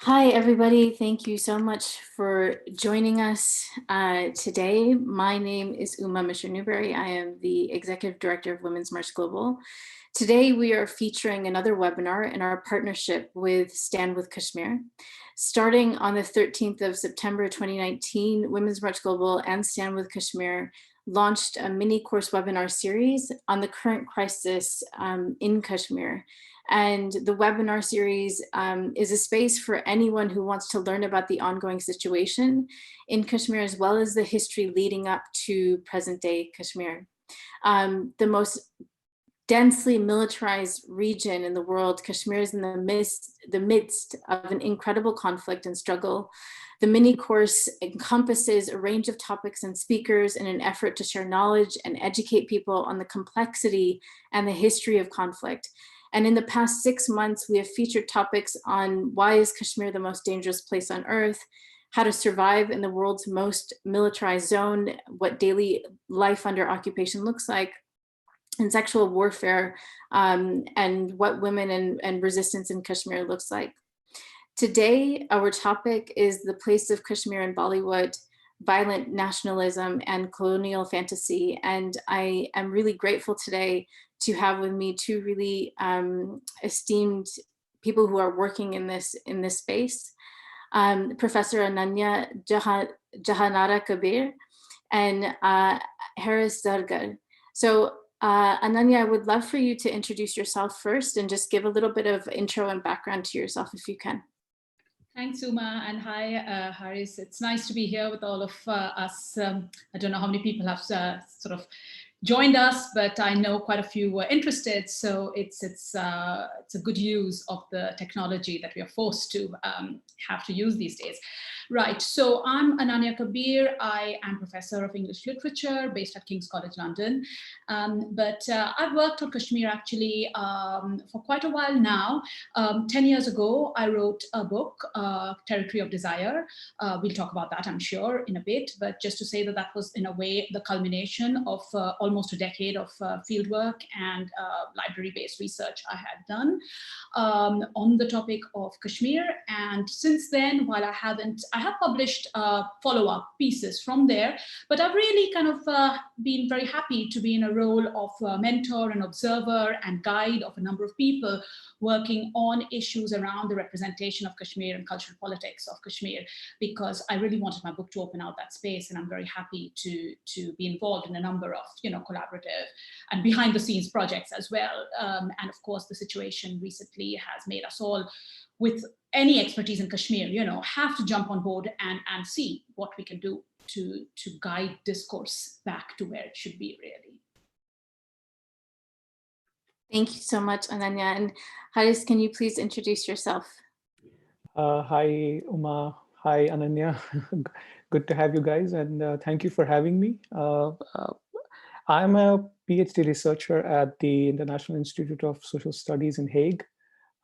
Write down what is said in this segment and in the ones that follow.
Hi, everybody. Thank you so much for joining us today. My name is Uma Mishra-Newberry. I am the Executive Director of Women's March Global. Today, we are featuring another webinar in our partnership with Stand With Kashmir. Starting on the 13th of September 2019, Women's March Global and Stand With Kashmir launched a mini course webinar series on the current crisis in Kashmir. And the webinar series is a space for anyone who wants to learn about the ongoing situation in Kashmir, as well as the history leading up to present day Kashmir. The most densely militarized region in the world, Kashmir is in the midst of an incredible conflict and struggle. The mini course encompasses a range of topics and speakers in an effort to share knowledge and educate people on the complexity and the history of conflict. And in the past 6 months, we have featured topics on why is Kashmir the most dangerous place on earth, how to survive in the world's most militarized zone, what daily life under occupation looks like, and sexual warfare, and what women and resistance in Kashmir looks like. Today, our topic is the place of Kashmir in Bollywood, violent nationalism and colonial fantasy. And I am really grateful today to have with me two really esteemed people who are working in this space. Professor Ananya Jahanara Kabir and Harris Zargar. So Ananya, I would love for you to introduce yourself first and just give a little bit of intro and background to yourself if you can. Thanks, Uma, and hi, Harris. It's nice to be here with all of us. I don't know how many people have sort of joined us, but I know quite a few were interested. So it's a good use of the technology that we are forced to have to use these days. Right, so I'm Ananya Kabir. I am Professor of English Literature based at King's College London. But I've worked on Kashmir actually for quite a while now. 10 years ago, I wrote a book, Territory of Desire. We'll talk about that, I'm sure, in a bit. But just to say that that was, in a way, the culmination of almost a decade of fieldwork and library-based research I had done on the topic of Kashmir. And since then, while I have published follow-up pieces from there, but I've really kind of been very happy to be in a role of mentor and observer and guide of a number of people working on issues around the representation of Kashmir and cultural politics of Kashmir, because I really wanted my book to open out that space, and I'm very happy to be involved in a number of collaborative and behind the scenes projects as well. And of course, the situation recently has made us all, with any expertise in Kashmir, have to jump on board and see what we can do to guide discourse back to where it should be, really. Thank you so much, Ananya. And Haris, can you please introduce yourself? Hi, Uma. Hi, Ananya. Good to have you guys, and thank you for having me. I'm a PhD researcher at the International Institute of Social Studies in Hague.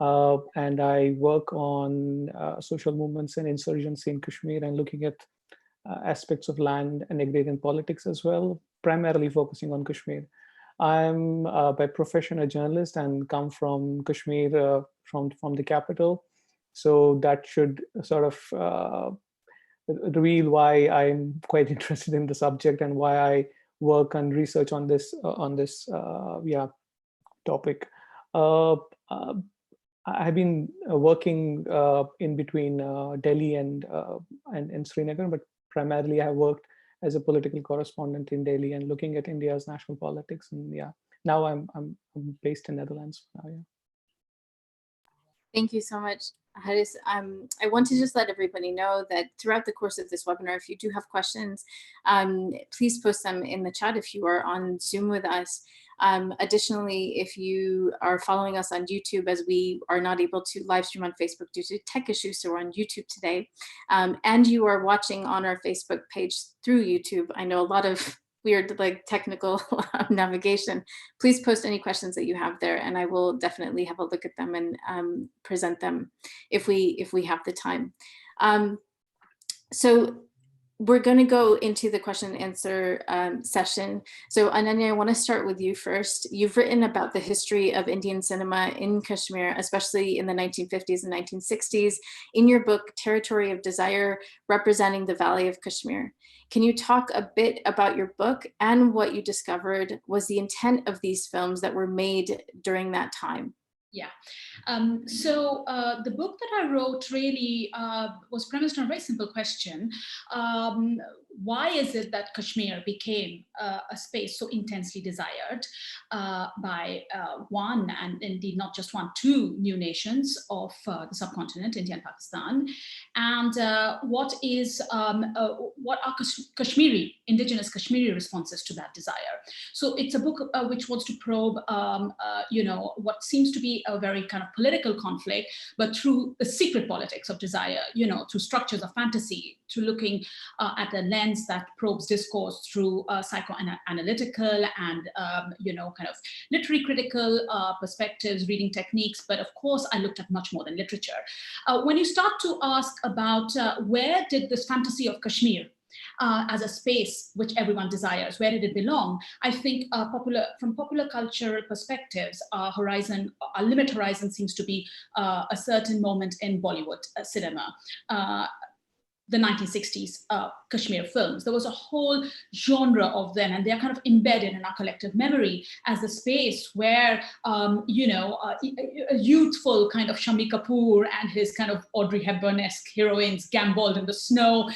And I work on social movements and insurgency in Kashmir and looking at aspects of land and agrarian politics as well, primarily focusing on Kashmir. I'm by profession a journalist and come from Kashmir, from the capital. So that should sort of reveal why I'm quite interested in the subject and why I work and research on this topic. I've been working in between Delhi and Srinagar, but primarily I have worked as a political correspondent in Delhi and looking at India's national politics. And now I'm based in Netherlands now. Yeah. Thank you so much, Haris. I want to just let everybody know that throughout the course of this webinar, if you do have questions, please post them in the chat if you are on Zoom with us. Additionally, if you are following us on YouTube, as we are not able to live stream on Facebook due to tech issues, so we're on YouTube today, and you are watching on our Facebook page through YouTube, I know a lot of weird technical navigation, please post any questions that you have there, and I will definitely have a look at them and present them if we have the time. So we're going to go into the question and answer session. So Ananya, I want to start with you first. You've written about the history of Indian cinema in Kashmir, especially in the 1950s and 1960s, in your book, Territory of Desire, Representing the Valley of Kashmir. Can you talk a bit about your book and what you discovered was the intent of these films that were made during that time? Yeah. The book that I wrote really was premised on a very simple question. Why is it that Kashmir became a space so intensely desired by one, and indeed not just one, two new nations of the subcontinent, India and Pakistan? And what are Kashmiri, indigenous Kashmiri responses to that desire? So it's a book which wants to probe, what seems to be a very kind of political conflict, but through the secret politics of desire, through structures of fantasy, to looking at a lens that probes discourse through psychoanalytical and, kind of literary critical perspectives, reading techniques. But of course, I looked at much more than literature. When you start to ask about where did this fantasy of Kashmir as a space which everyone desires, where did it belong? I think from popular cultural perspectives, our limit horizon seems to be a certain moment in Bollywood cinema. The 1960s Kashmir films. There was a whole genre of them, and they're kind of embedded in our collective memory as the space where, a youthful kind of Shammi Kapoor and his kind of Audrey Hepburn-esque heroines gamboled in the snow,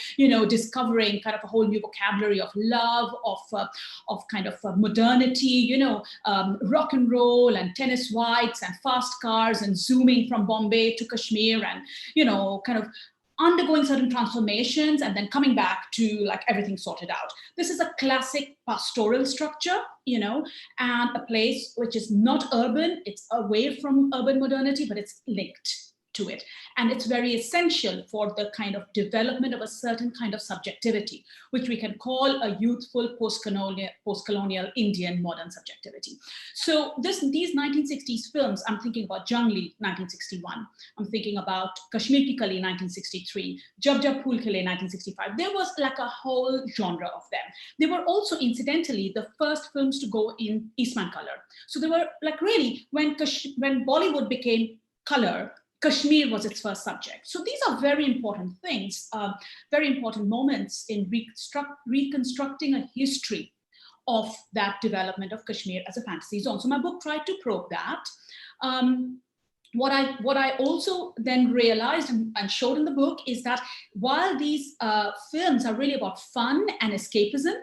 discovering kind of a whole new vocabulary of love, of kind of modernity, rock and roll and tennis whites and fast cars and zooming from Bombay to Kashmir and, kind of undergoing certain transformations and then coming back to like everything sorted out. This is a classic pastoral structure, and a place which is not urban, it's away from urban modernity, but it's linked to it. And it's very essential for the kind of development of a certain kind of subjectivity, which we can call a youthful post-colonial Indian modern subjectivity. So these 1960s films, I'm thinking about Jungli, 1961. I'm thinking about Kashmir Ki Kali, 1963, Jab Jab Phool Khile, 1965. There was like a whole genre of them. They were also, incidentally, the first films to go in Eastman color. So they were like really, when Bollywood became color, Kashmir was its first subject. So these are very important things, very important moments in reconstructing a history of that development of Kashmir as a fantasy zone. So my book tried to probe that. What I also then realized and showed in the book is that while these films are really about fun and escapism,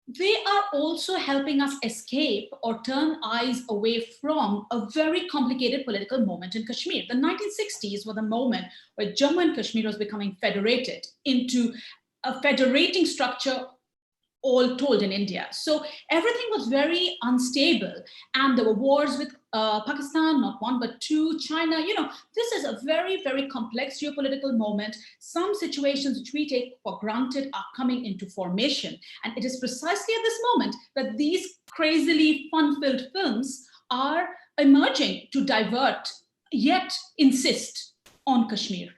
they are also helping us escape or turn eyes away from a very complicated political moment in Kashmir. The 1960s were the moment where Jammu and Kashmir was becoming federated into a federating structure all told in India. So everything was very unstable, and there were wars with Pakistan, not one, but two, China. This is a very, very complex geopolitical moment. Some situations which we take for granted are coming into formation. And it is precisely at this moment that these crazily fun-filled films are emerging to divert, yet insist on Kashmir.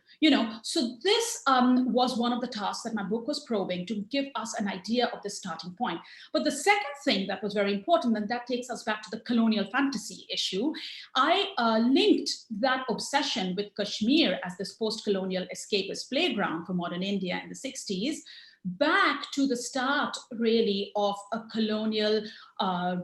So this was one of the tasks that my book was probing, to give us an idea of the starting point. But the second thing that was very important, and that takes us back to the colonial fantasy issue, I linked that obsession with Kashmir as this post-colonial escapist playground for modern India in the 60s, back to the start, really, of a colonial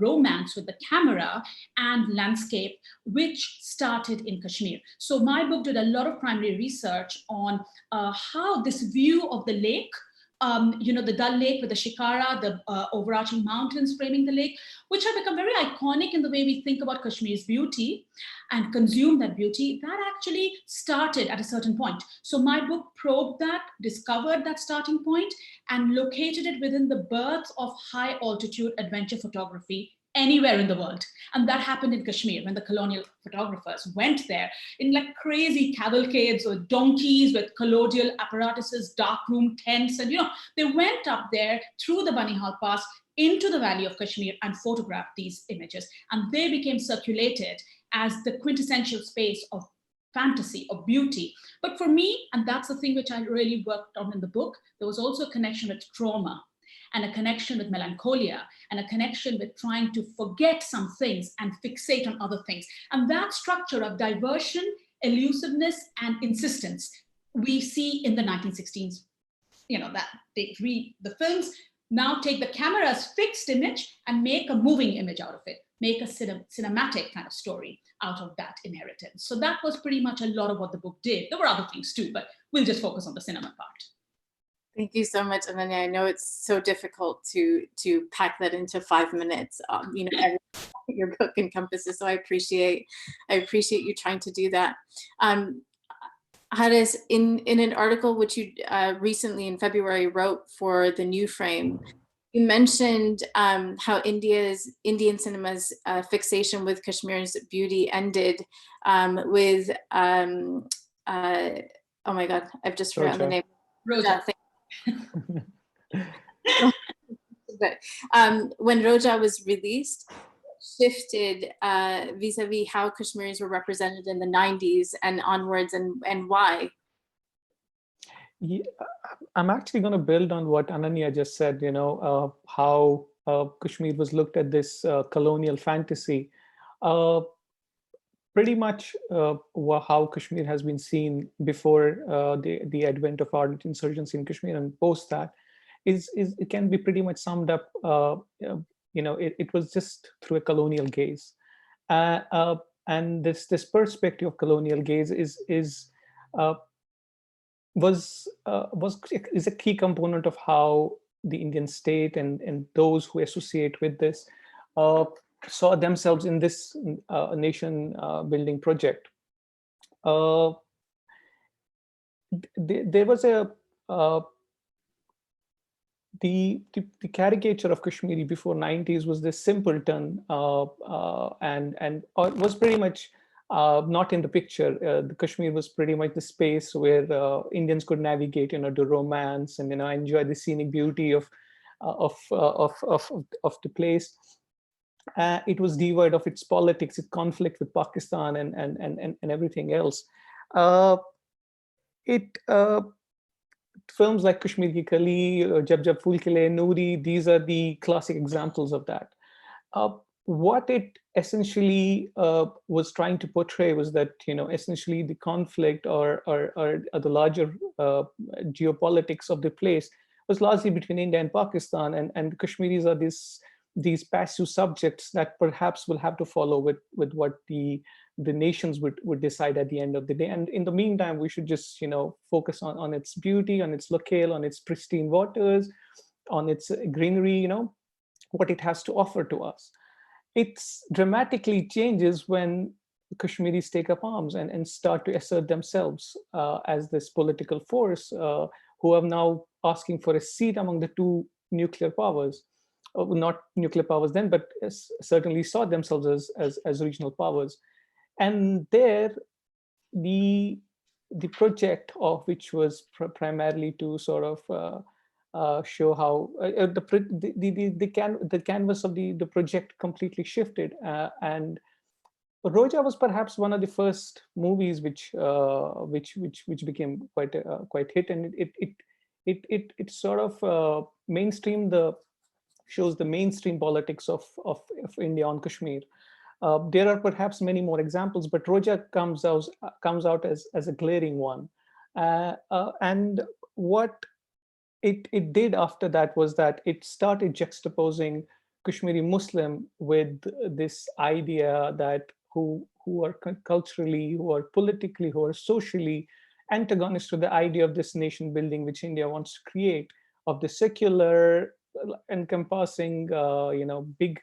romance with the camera and landscape, which started in Kashmir. So my book did a lot of primary research on how this view of the lake, the Dal Lake with the Shikara, the overarching mountains framing the lake, which have become very iconic in the way we think about Kashmir's beauty and consume that beauty, that actually started at a certain point. So my book probed that, discovered that starting point, and located it within the birth of high altitude adventure photography anywhere in the world. And that happened in Kashmir when the colonial photographers went there in like crazy cavalcades or donkeys with colonial apparatuses, darkroom tents. And, they went up there through the Banihal Pass into the Valley of Kashmir and photographed these images. And they became circulated as the quintessential space of fantasy or beauty. But for me, and that's the thing which I really worked on in the book, there was also a connection with trauma and a connection with melancholia and a connection with trying to forget some things and fixate on other things. And that structure of diversion, elusiveness, and insistence we see in the 1916s. That they read the films, now take the camera's fixed image and make a moving image out of it, make a cinematic kind of story out of that inheritance. So that was pretty much a lot of what the book did. There were other things too, but we'll just focus on the cinema part. Thank you so much, Ananya. I know it's so difficult to pack that into 5 minutes. Everything your book encompasses. So I appreciate you trying to do that. Haris, in an article which you recently in February wrote for the New Frame, you mentioned how Indian cinema's fixation with Kashmir's beauty ended with oh my God, I've just forgotten the name. Roja. But when Roja was released, shifted vis-a-vis how Kashmiris were represented in the 90s and onwards, and why? Yeah, I'm actually going to build on what Ananya just said, how Kashmir was looked at this colonial fantasy. Pretty much how Kashmir has been seen before the advent of ardent insurgency in Kashmir and post that is it can be pretty much summed up. It was just through a colonial gaze, and this perspective of colonial gaze is a key component of how the Indian state and those who associate with this saw themselves in this nation building project. There was the caricature of Kashmiri before 90s was this simpleton and was pretty much not in the picture. The Kashmir was pretty much the space where Indians could navigate, do romance and enjoy the scenic beauty of the place. It was devoid of its politics, its conflict with Pakistan and everything else. Films like Kashmir Ki Kali, Jab Jab Phool Khile, Noori, these are the classic examples of that. What it essentially was trying to portray was that, essentially the conflict or the larger geopolitics of the place was largely between India and Pakistan, and Kashmiris are these passive subjects that perhaps will have to follow with what the nations would decide at the end of the day. And in the meantime, we should just focus on its beauty, on its locale, on its pristine waters, on its greenery, what it has to offer to us. It dramatically changes when Kashmiris take up arms and start to assert themselves as this political force who are now asking for a seat among the two nuclear powers. Not nuclear powers then, but certainly saw themselves as regional powers. And there, the project of which was primarily to sort of show how the canvas of the project completely shifted, and Roja was perhaps one of the first movies which became quite hit, and it sort of shows the mainstream politics of India on Kashmir. There are perhaps many more examples, but Roja comes out as a glaring one. And what it did after that was that it started juxtaposing Kashmiri Muslim with this idea that who are culturally, who are politically, who are socially antagonist to the idea of this nation building which India wants to create, of the secular encompassing big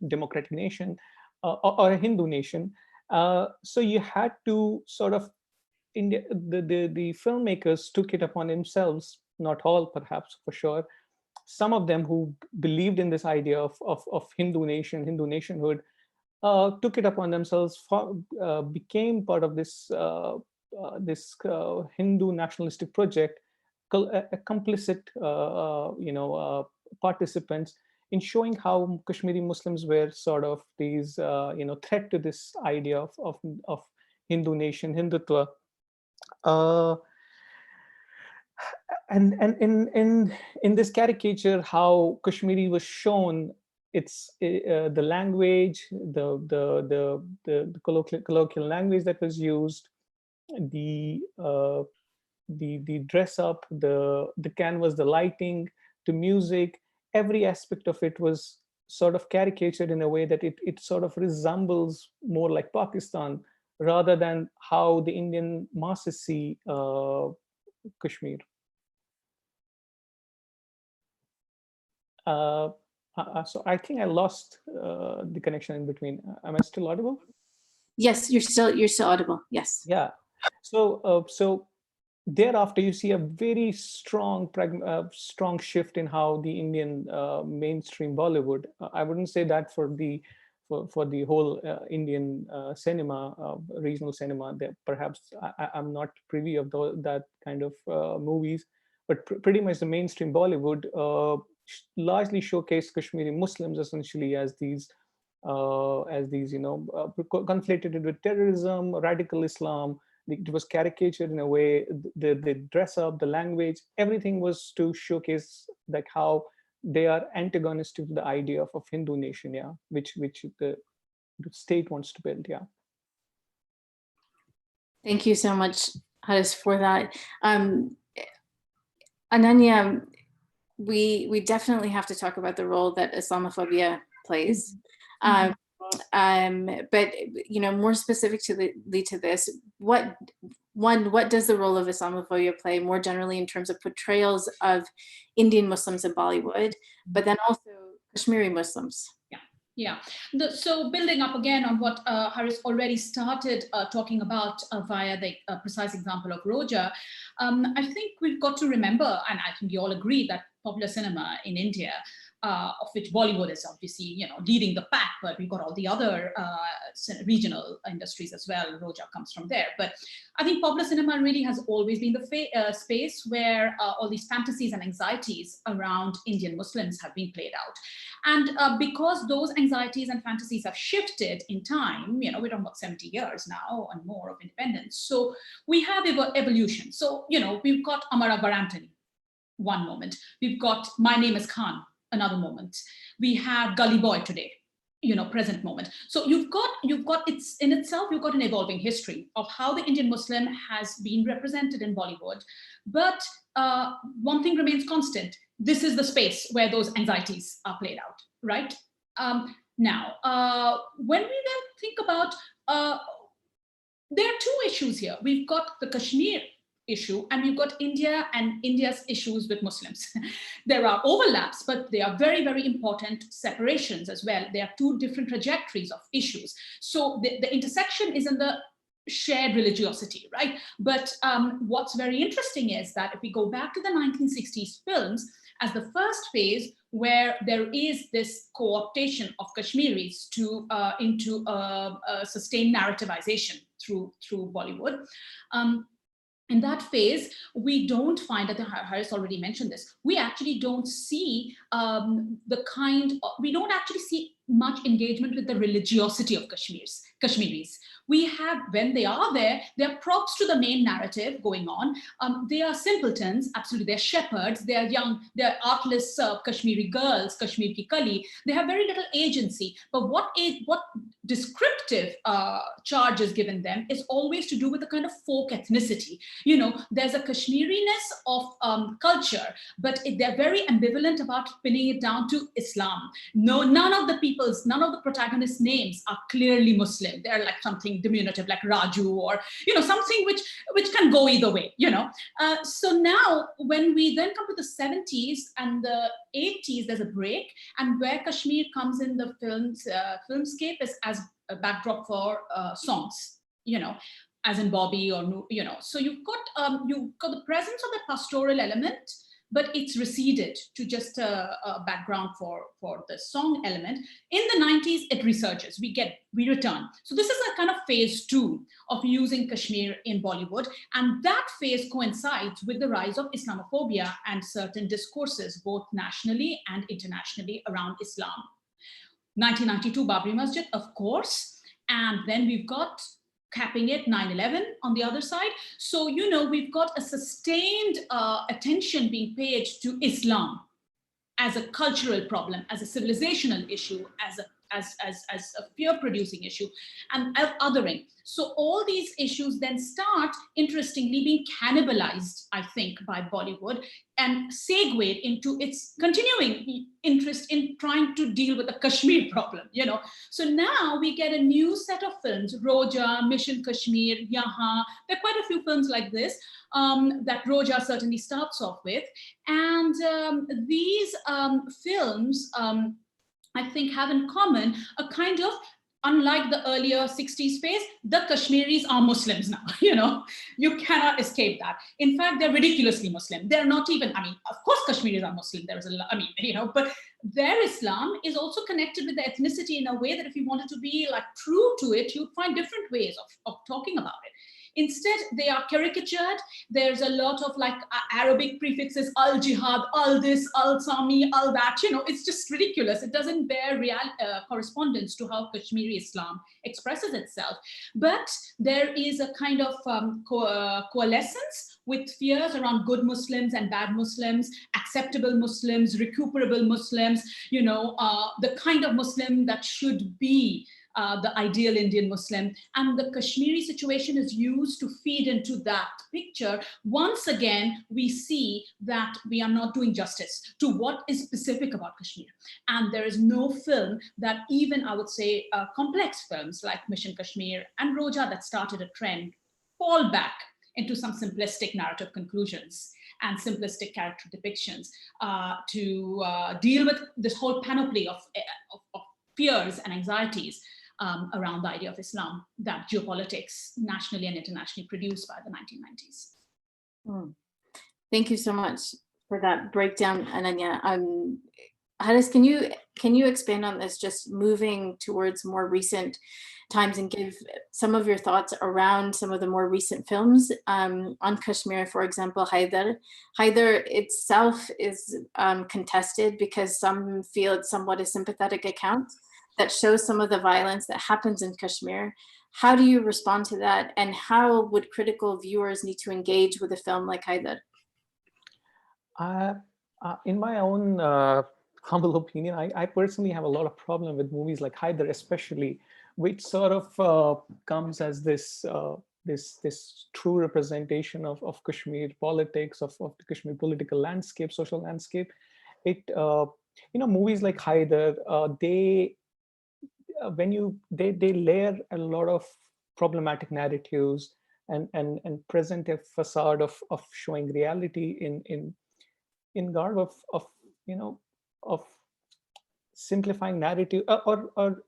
democratic nation or a Hindu nation. So you had to sort of the filmmakers took it upon themselves, not all perhaps for sure, some of them who believed in this idea of Hindu nation, Hindu nationhood, took it upon themselves, became part of this Hindu nationalistic project, complicit participants in showing how Kashmiri Muslims were sort of these threat to this idea of Hindu nation, Hindutva. And in this caricature, how Kashmiri was shown, it's the language, the colloquial language that was used, the the dress up, the canvas, the lighting, the music, every aspect of it was sort of caricatured in a way that it sort of resembles more like Pakistan rather than how the Indian masses see Kashmir. So I think I lost the connection in between. Am I still audible? Yes, you're still audible. Yes. Yeah. So thereafter, you see a very strong shift in how the Indian mainstream Bollywood. I wouldn't say that for the whole Indian cinema, regional cinema. That perhaps I'm not privy of that kind of movies, but pretty much the mainstream Bollywood largely showcased Kashmiri Muslims essentially as these conflated with terrorism, radical Islam. It was caricatured in a way. The dress up, the language, everything was to showcase like how they are antagonistic to the idea of Hindu nation, yeah, which the state wants to build, yeah. Thank you so much, Haris, for that. Ananya, we definitely have to talk about the role that Islamophobia plays. But more specific to this, what does the role of Islamophobia play more generally in terms of portrayals of Indian Muslims in Bollywood, but then also Kashmiri Muslims? Yeah. So building up again on what Haris already started talking about via the precise example of Roja, I think we've got to remember, and I think we all agree, that popular cinema in India, of which Bollywood is obviously leading the pack, but we've got all the other regional industries as well. Roja comes from there. But I think popular cinema really has always been the space where all these fantasies and anxieties around Indian Muslims have been played out. And because those anxieties and fantasies have shifted in time, we're talking about 70 years now and more of independence. So we have evolution. So, we've got Amar Akbar Anthony, one moment. We've got My Name is Khan, another moment. We have Gully Boy today, present moment. So you've got it's in itself, you've got an evolving history of how the Indian Muslim has been represented in Bollywood. But one thing remains constant. This is the space where those anxieties are played out, right? Now, when we then think about, there are two issues here. We've got the Kashmir issue, and we've got India and India's issues with Muslims. There are overlaps, but they are very, very important separations as well. There are two different trajectories of issues. So the intersection is in the shared religiosity, right? But what's very interesting is that if we go back to the 1960s films as the first phase, where there is this co-optation of Kashmiris into sustained narrativization through Bollywood. In that phase, we don't find, that Haris already mentioned this, we actually don't see we don't actually see much engagement with the religiosity of Kashmiris. We have, when they are there, they're props to the main narrative going on. They are simpletons, absolutely, they're shepherds, they're young, they're artless Kashmiri girls, Kashmir ki Kali. They have very little agency, but what descriptive charge is given them is always to do with the kind of folk ethnicity. There's a Kashmiriness of culture, but they're very ambivalent about pinning it down to Islam. No, none of the protagonists' names are clearly Muslim. They're like something diminutive like Raju, or something which can go either way. So now when we then come to the 70s and the 80s, there's a break, and where Kashmir comes in the filmscape is as a backdrop for songs, as in Bobby, or so you've got the presence of the pastoral element, but it's receded to just a background for the song element. In the 90s, it resurges. We return. So this is a kind of phase 2 of using Kashmir in Bollywood, and that phase coincides with the rise of Islamophobia and certain discourses, both nationally and internationally, around Islam. 1992 Babri Masjid, of course, and then we've got capping it 9/11 on the other side. So, you know, we've got a sustained attention being paid to Islam as a cultural problem, as a civilizational issue, as a fear-producing issue, and othering. So all these issues then start, interestingly, being cannibalized, I think, by Bollywood and segued into its continuing interest in trying to deal with the Kashmir problem, you know. So now we get a new set of films, Roja, Mission Kashmir, Yahan. There are quite a few films like this that Roja certainly starts off with. And these films, I think, have in common a kind of, unlike the earlier 60s phase, the Kashmiris are Muslims now, you know, you cannot escape that. In fact, they're ridiculously Muslim. They're not even, I mean, of course, Kashmiris are Muslim. There's a, I mean, you know, but their Islam is also connected with the ethnicity in a way that if you wanted to be like true to it, you'd find different ways of talking about it. Instead, they are caricatured. There's a lot of like Arabic prefixes, al-jihad, al-this, al-sami, al-that, you know, it's just ridiculous. It doesn't bear real correspondence to how Kashmiri Islam expresses itself. But there is a kind of coalescence with fears around good Muslims and bad Muslims, acceptable Muslims, recuperable Muslims, you know, the kind of Muslim that should be the ideal Indian Muslim. And the Kashmiri situation is used to feed into that picture. Once again, we see that we are not doing justice to what is specific about Kashmir. And there is no film that even, I would say, complex films like Mission Kashmir and Roja that started a trend fall back into some simplistic narrative conclusions and simplistic character depictions to deal with this whole panoply of fears and anxieties around the idea of Islam that geopolitics nationally and internationally produced by the 1990s. Thank you so much for that breakdown, Ananya. Haris, can you expand on this, just moving towards more recent times, and give some of your thoughts around some of the more recent films on Kashmir, for example, Haidar. Haidar itself is contested because some feel it's somewhat a sympathetic account that shows some of the violence that happens in Kashmir. How do you respond to that? And how would critical viewers need to engage with a film like Haidar? In my own humble opinion, I personally have a lot of problem with movies like Haidar, especially, which sort of comes as this this true representation of Kashmir politics, of the Kashmir political landscape, social landscape. It you know, movies like Haidar, they layer a lot of problematic narratives and present a facade of showing reality in garb of you know, of simplifying narrative or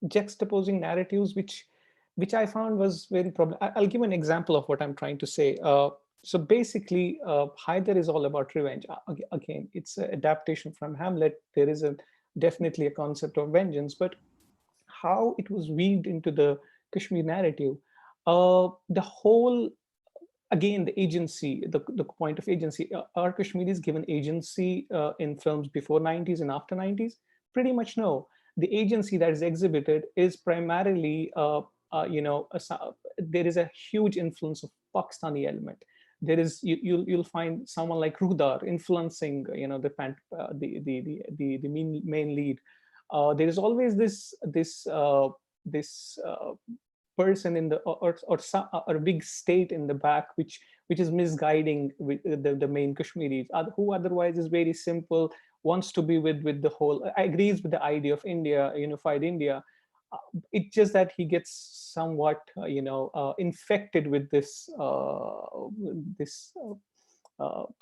juxtaposing narratives, which I found was very problem. I'll give an example of what I'm trying to say. So basically, Haidar is all about revenge. Again, it's an adaptation from Hamlet. There is definitely a concept of vengeance, but how it was weaved into the Kashmir narrative, the whole, again, the agency, the point of agency. Are Kashmiris given agency in films before 90s and after 90s? Pretty much no. The agency that is exhibited is primarily, you know, there is a huge influence of Pakistani element. There is, you'll find someone like Rudar influencing, you know, the main lead. There is always this person in the or a big state in the back, which is misguiding the main Kashmiris, who otherwise is very simple, wants to be with the whole, agrees with the idea of India, unified India. It's just that he gets somewhat you know, infected with this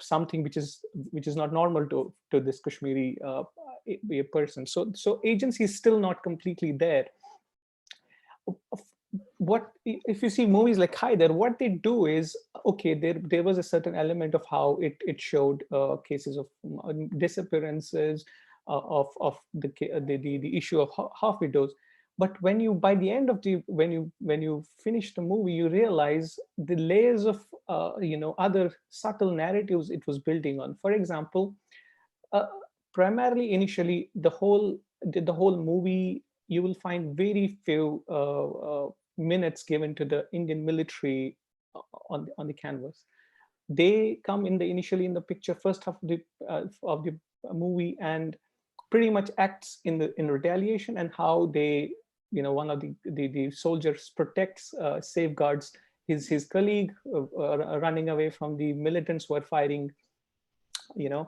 something which is not normal to this Kashmiri person. So agency is still not completely there. What if you see movies like Haidar, what they do is, okay, there was a certain element of how it showed cases of disappearances, of the issue of half widows. But when you, by the end of when you finish the movie, you realize the layers of you know, other subtle narratives it was building on. For example, primarily initially the whole movie, you will find very few minutes given to the Indian military on the canvas. They come initially in the picture first half of the movie, and pretty much acts in retaliation, and how they, one of the soldiers protects, safeguards his colleague, running away from the militants who are fighting. Then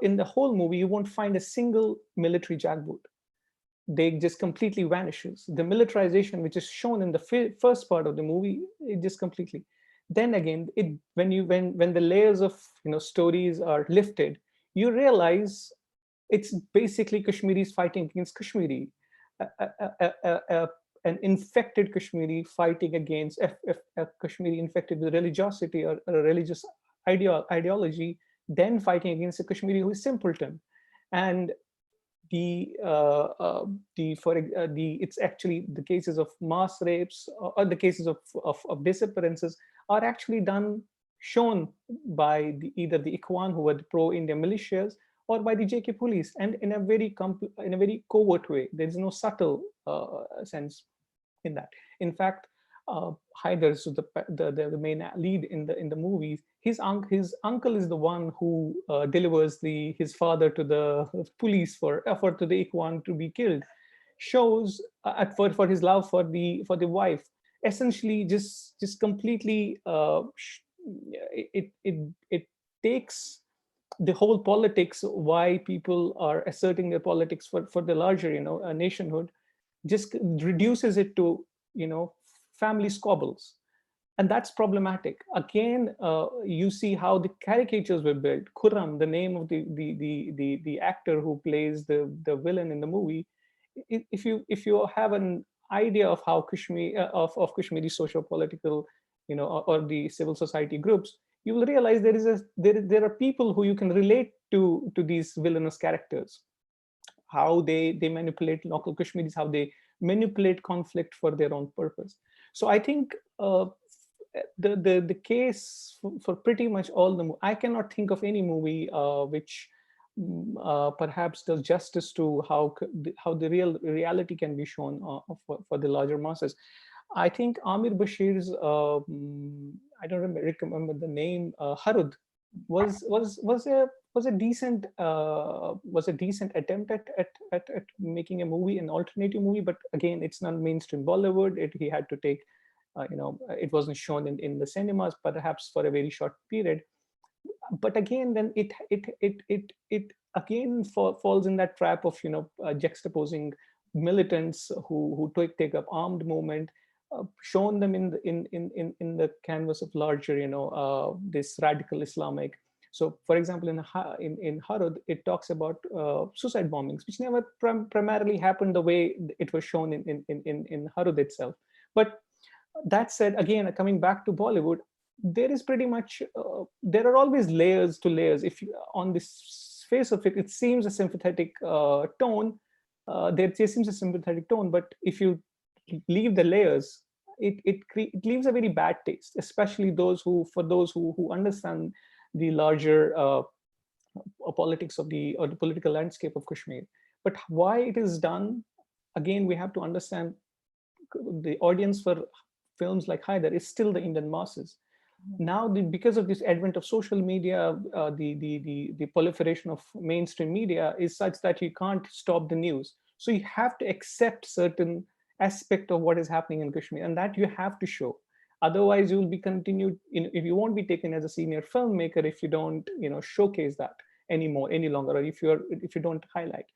in the whole movie you won't find a single military jackboot. They just completely vanishes. The militarization which is shown in the first part of the movie, it just completely. Then again, when the layers of stories are lifted, you realize it's basically Kashmiris fighting against Kashmiri, an infected Kashmiri fighting against a Kashmiri infected with religiosity or a religious ideology, then fighting against a Kashmiri who is simpleton. And it's actually the cases of mass rapes, or the cases of disappearances are actually shown by either the Ikhwan, who were the pro-India militias, or by the JK police, and in a very covert way. There is no subtle sense in that. In fact, Haider, so the main lead in the movies, his uncle is the one who delivers his father to the police to the Ikhwan to be killed. Shows for his love for the wife. Essentially, just completely, it takes the whole politics, why people are asserting their politics for the larger nationhood, just reduces it to family squabbles. And that's problematic. Again, you see how the caricatures were built. Khurram, the name of the actor who plays the villain in the movie, if you have an idea of how of Kashmiri socio-political, or the civil society groups, you will realize there are people who you can relate to these villainous characters, how they manipulate local Kashmiris, how they manipulate conflict for their own purpose. So I think the case for pretty much all I cannot think of any movie which perhaps does justice to how the reality can be shown for the larger masses. I think Amir Bashir's I don't remember the name, Harud was a decent attempt at making a movie, an alternative movie, but again, it's not mainstream Bollywood. He had to take it wasn't shown in the cinemas, perhaps for a very short period. But again, then it again falls in that trap of juxtaposing militants who take up armed movement, shown them in the canvas of larger this radical Islamic. So, for example, in Harud, it talks about suicide bombings, which never primarily happened the way it was shown in Harud itself. But that said, again, coming back to Bollywood, there is pretty much there are always layers to layers. If on this face of it, it seems a sympathetic tone. There seems a sympathetic tone, but if you leave the layers, it leaves a very bad taste, especially for those who understand the larger politics or the political landscape of Kashmir. But why it is done, again, we have to understand the audience for films like Haider is still the Indian masses. Now, because of this advent of social media, the proliferation of mainstream media is such that you can't stop the news. So you have to accept certain aspect of what is happening in Kashmir, and that you have to show. Otherwise, you will be continued. If you won't be taken as a senior filmmaker if you don't, showcase that any longer, or if you don't highlight.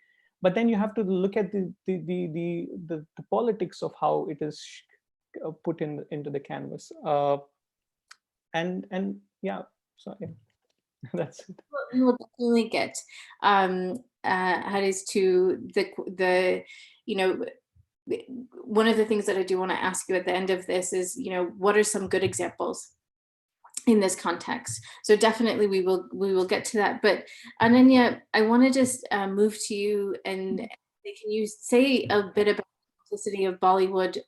But then you have to look at the politics of how it is put into the canvas. And yeah, so yeah, that's it. We'll definitely get Haris to the one of the things that I do want to ask you at the end of this is, what are some good examples in this context? So definitely we will get to that. But Ananya, I want to just move to you, and can you say a bit about the simplicity of Bollywood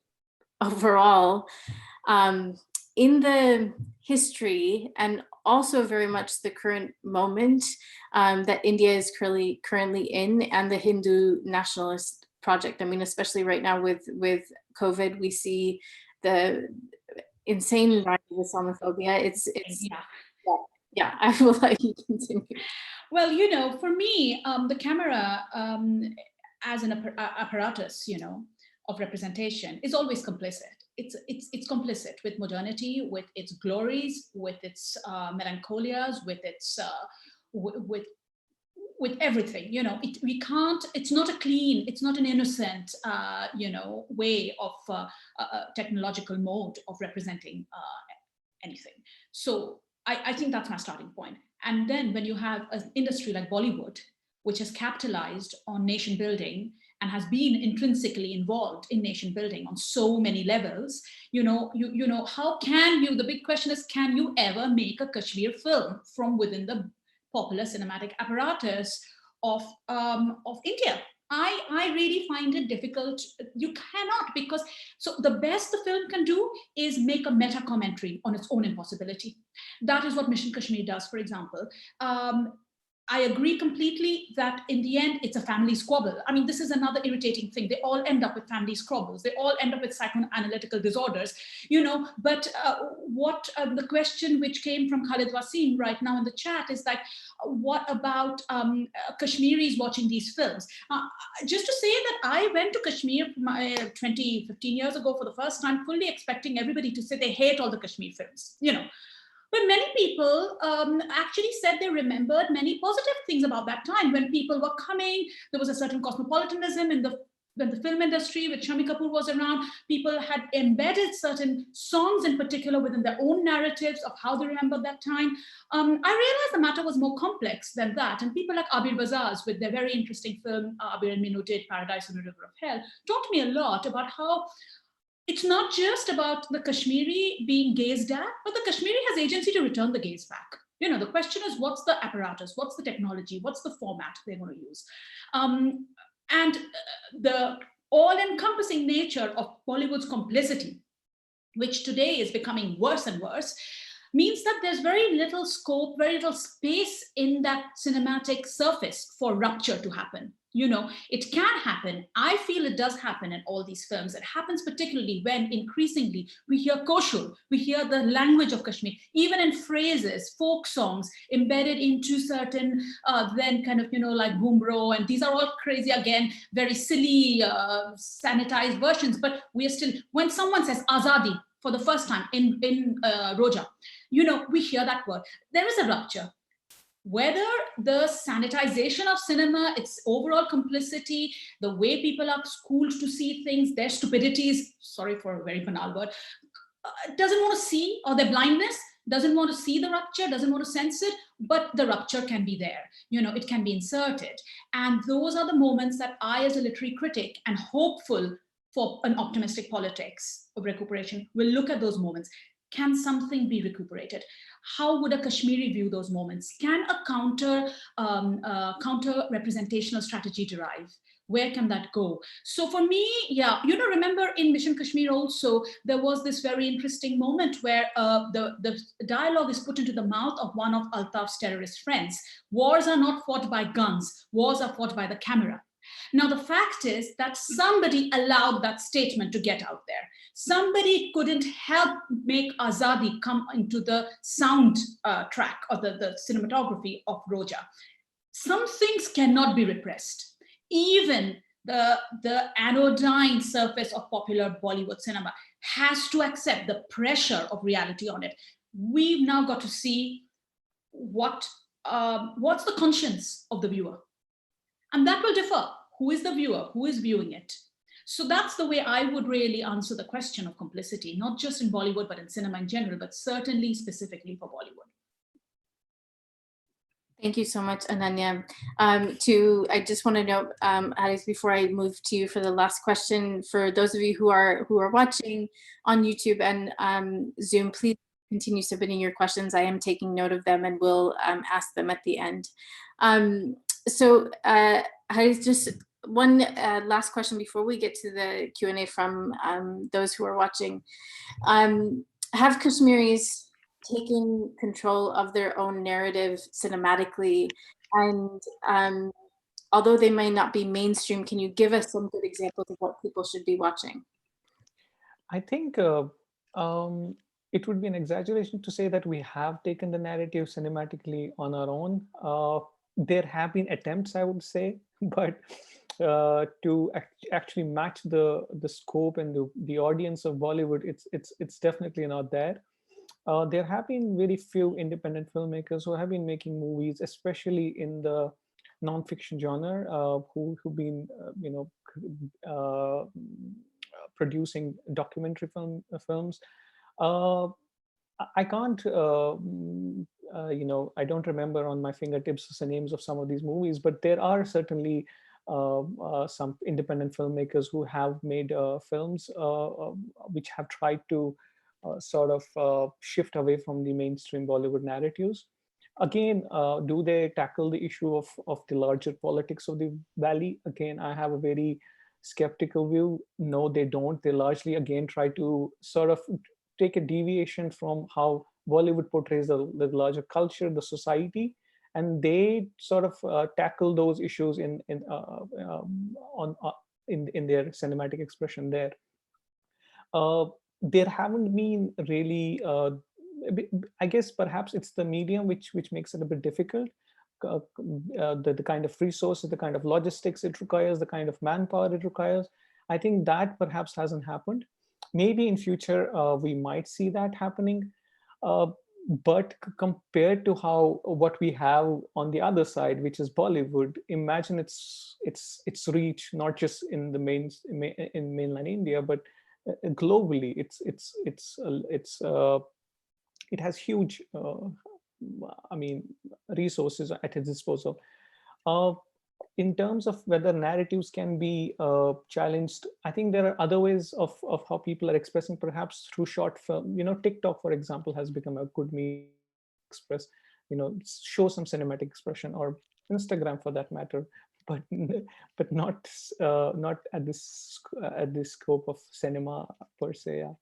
overall in the history, and also very much the current moment that India is currently in, and the Hindu nationalist project. I mean, especially right now with COVID, we see the insane rise of Islamophobia. It's yeah. I will let you continue. Well, for me, the camera as an apparatus, of representation is always complicit. It's complicit with modernity, with its glories, with its melancholias, with its with everything. We can't. It's not a clean. It's not an innocent, way of technological mode of representing anything. So I think that's my starting point. And then when you have an industry like Bollywood, which has capitalized on nation building and has been intrinsically involved in nation building on so many levels, how can you, the big question is, can you ever make a Kashmir film from within the popular cinematic apparatus of India? I really find it difficult. You cannot, because so the best the film can do is make a meta commentary on its own impossibility. That is what Mission Kashmir does, for example. I agree completely that in the end, it's a family squabble. I mean, this is another irritating thing. They all end up with family squabbles. They all end up with psychoanalytical disorders, but what the question which came from Khalid Wasim right now in the chat is like, what about Kashmiris watching these films? Just to say that I went to Kashmir 15 years ago for the first time, fully expecting everybody to say they hate all the Kashmir films, But many people actually said they remembered many positive things about that time when people were coming. There was a certain cosmopolitanism when the film industry, with Shami Kapoor was around. People had embedded certain songs in particular within their own narratives of how they remembered that time. I realized the matter was more complex than that. And people like Abir Bazaz, with their very interesting film, Abir and Minu did, Paradise on the River of Hell, taught me a lot about how it's not just about the Kashmiri being gazed at, but the Kashmiri has agency to return the gaze back. The question is, what's the apparatus? What's the technology? What's the format they're going to use? And the all-encompassing nature of Bollywood's complicity, which today is becoming worse and worse, means that there's very little scope, very little space in that cinematic surface for rupture to happen. It can happen. I feel it does happen in all these films. It happens particularly when increasingly we hear koshul, we hear the language of Kashmir, even in phrases, folk songs embedded into certain then kind of, like Bumro, and these are all crazy, again, very silly, sanitized versions. But we are still, when someone says Azadi for the first time in Roja, we hear that word. There is a rupture. Whether the sanitization of cinema, its overall complicity, the way people are schooled to see things, their stupidities, sorry for a very banal word, doesn't want to see, or their blindness, doesn't want to see the rupture, doesn't want to sense it, but the rupture can be there. It can be inserted. And those are the moments that I, as a literary critic and hopeful for an optimistic politics of recuperation, will look at those moments. Can something be recuperated? How would a Kashmiri view those moments? Can a counter representational strategy derive? Where can that go? So for me, remember in Mission Kashmir also, there was this very interesting moment where the dialogue is put into the mouth of one of Altaf's terrorist friends. Wars are not fought by guns. Wars are fought by the camera. Now, the fact is that somebody allowed that statement to get out there. Somebody couldn't help make Azadi come into the sound track or the cinematography of Roja. Some things cannot be repressed. Even the anodyne surface of popular Bollywood cinema has to accept the pressure of reality on it. We've now got to see what's the conscience of the viewer. And that will differ. Who is the viewer? Who is viewing it? So that's the way I would really answer the question of complicity, not just in Bollywood, but in cinema in general, but certainly specifically for Bollywood. Thank you so much, Ananya. I just want to note, Alex, before I move to you for the last question, for those of you who are watching on YouTube and Zoom, please continue submitting your questions. I am taking note of them and will ask them at the end. So just one last question before we get to the Q&A from those who are watching. Have Kashmiris taken control of their own narrative cinematically? And although they may not be mainstream, can you give us some good examples of what people should be watching? I think it would be an exaggeration to say that we have taken the narrative cinematically on our own. There have been attempts, I would say, but to actually match the scope and the audience of Bollywood, it's definitely not there. There have been very few independent filmmakers who have been making movies, especially in the non-fiction genre, who've been producing documentary films. Uh, I can't, I don't remember on my fingertips the names of some of these movies, but there are certainly some independent filmmakers who have made films which have tried to sort of shift away from the mainstream Bollywood narratives. Again, do they tackle the issue of the larger politics of the valley? Again, I have a very skeptical view. No, they don't. They largely, again, try to sort of take a deviation from how Bollywood portrays the larger culture, the society, and they sort of tackle those issues in their cinematic expression there. There haven't been really. I guess perhaps it's the medium which makes it a bit difficult. The kind of resources, the kind of logistics it requires, the kind of manpower it requires. I think that perhaps hasn't happened. Maybe in future we might see that happening, but compared to what we have on the other side, which is Bollywood, imagine its reach not just in the in mainland India, but globally. It has huge, resources at its disposal. Uh, in terms of whether narratives can be challenged, I think there are other ways of how people are expressing, perhaps through short film. TikTok, for example, has become a good medium to express, show some cinematic expression, or Instagram for that matter, but not at this scope of cinema per se. Yeah.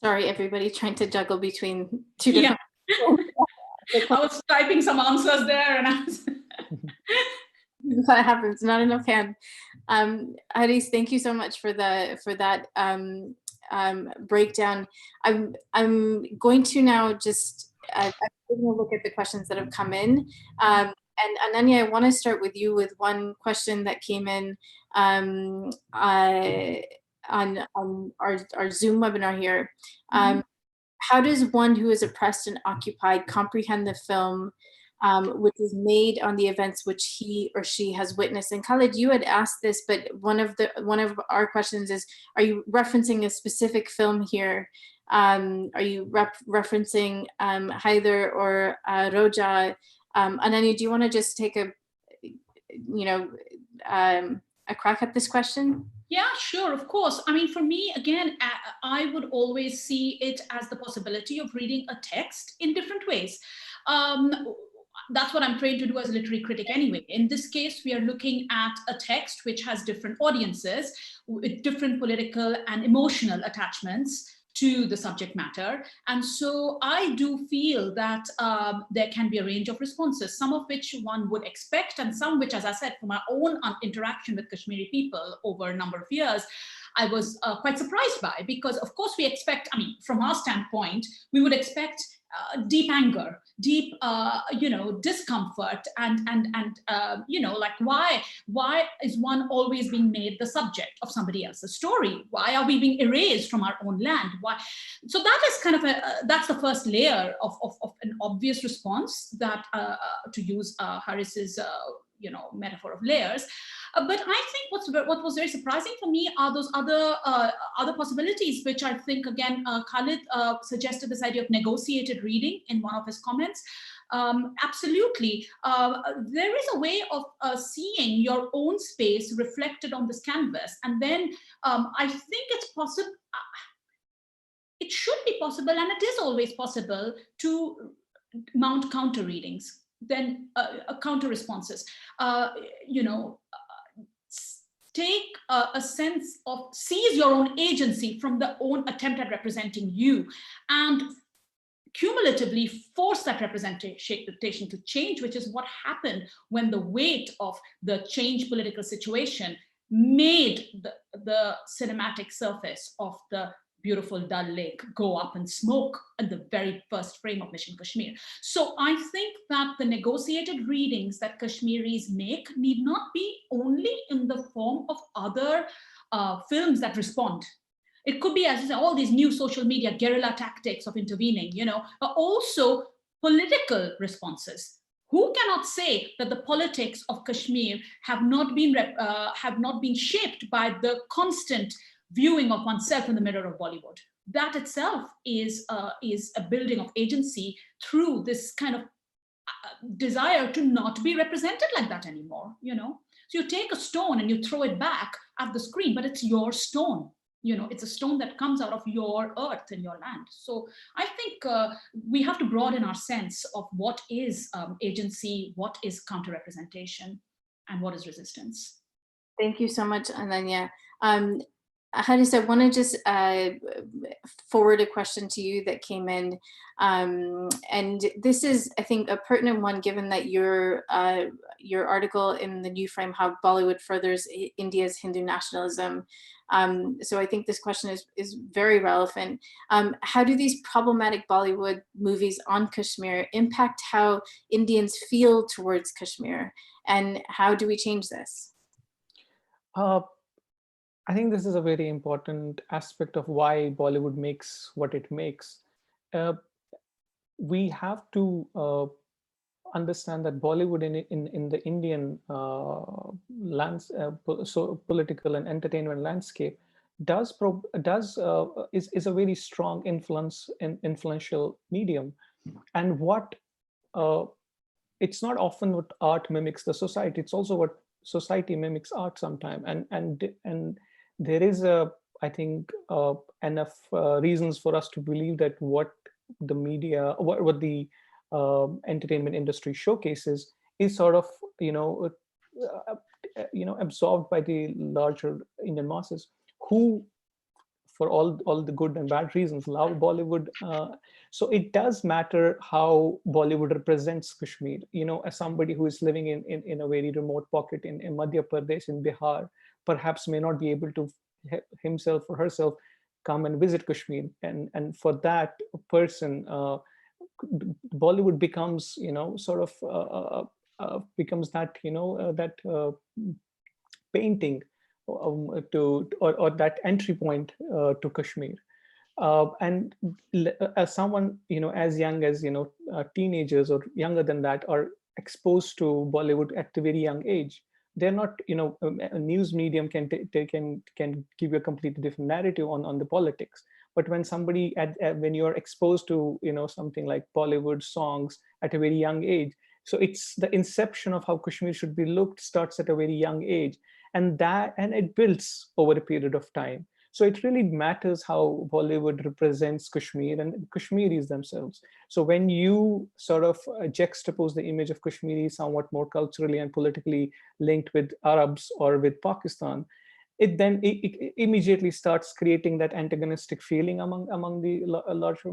Sorry, everybody, trying to juggle between two different. I was typing some answers there, and I was. That happens. Not enough hand. Haris, thank you so much for that breakdown. I'm going to now just I'm going to look at the questions that have come in. And Ananya, I want to start with you with one question that came in on our Zoom webinar here. How does one who is oppressed and occupied comprehend the film which is made on the events which he or she has witnessed? And Khalid, you had asked this, but one of our questions is: are you referencing a specific film here? Are you referencing Haider or Roja? Ananya, do you want to just take a crack at this question? Yeah, sure, of course. I mean, for me, again, I would always see it as the possibility of reading a text in different ways. That's what I'm trained to do as a literary critic anyway. In this case, we are looking at a text which has different audiences with different political and emotional attachments to the subject matter. And so I do feel that there can be a range of responses, some of which one would expect, and some which, as I said, from my own interaction with Kashmiri people over a number of years, I was quite surprised by, because of course we expect, I mean, from our standpoint, we would expect deep anger, deep, discomfort, and like why is one always being made the subject of somebody else's story? Why are we being erased from our own land? Why? So that is kind of that's the first layer of an obvious response that, to use Haris's metaphor of layers. But I think what was very surprising for me are those other possibilities, which I think, again, Khalid suggested this idea of negotiated reading in one of his comments. Absolutely. There is a way of seeing your own space reflected on this canvas. And then I think it's possible, it should be possible, and it is always possible, to mount counter readings, then counter responses. take a sense of, seize your own agency from the own attempt at representing you, and cumulatively force that representation to change, which is what happened when the weight of the changed political situation made the cinematic surface of the beautiful Dal Lake go up in smoke at the very first frame of Mission Kashmir. So I think that the negotiated readings that Kashmiris make need not be only in the form of other films that respond. It could be, as I say, all these new social media guerrilla tactics of intervening, but also political responses. Who cannot say that the politics of Kashmir have not been shaped by the constant viewing of oneself in the mirror of Bollywood? That itself is a building of agency through this kind of desire to not be represented like that anymore. So you take a stone and you throw it back at the screen, but it's your stone. It's a stone that comes out of your earth and your land. So I think we have to broaden our sense of what is agency, what is counter-representation, and what is resistance. Thank you so much, Ananya. Haris, I want to just forward a question to you that came in. And this is, I think, a pertinent one, given that your article in the New Frame, How Bollywood Furthers India's Hindu Nationalism. So I think this question is very relevant. How do these problematic Bollywood movies on Kashmir impact how Indians feel towards Kashmir? And how do we change this? I think this is a very important aspect of why Bollywood makes what it makes. We have to understand that Bollywood in the Indian political and entertainment landscape is a very strong influential medium, and what it's not often what art mimics the society. It's also what society mimics art sometime, and there is I think enough reasons for us to believe that what the media, what the entertainment industry showcases is sort of absorbed by the larger Indian masses, who, for all the good and bad reasons, love Bollywood. So it does matter how Bollywood represents Kashmir. As somebody who is living in a very remote pocket in Madhya Pradesh, in Bihar, perhaps may not be able to himself or herself come and visit Kashmir, and for that person, Bollywood becomes becomes that that painting or that entry point to Kashmir. And as someone as young as teenagers or younger than that are exposed to Bollywood at a very young age, they're not a news medium can give you a completely different narrative on the politics. But when somebody when you're exposed to something like Bollywood songs at a very young age, so it's the inception of how Kashmir should be looked starts at a very young age, and it builds over a period of time. So it really matters how Bollywood represents Kashmir and Kashmiris themselves. So when you sort of juxtapose the image of Kashmiri somewhat more culturally and politically linked with Arabs or with Pakistan, it immediately starts creating that antagonistic feeling among the larger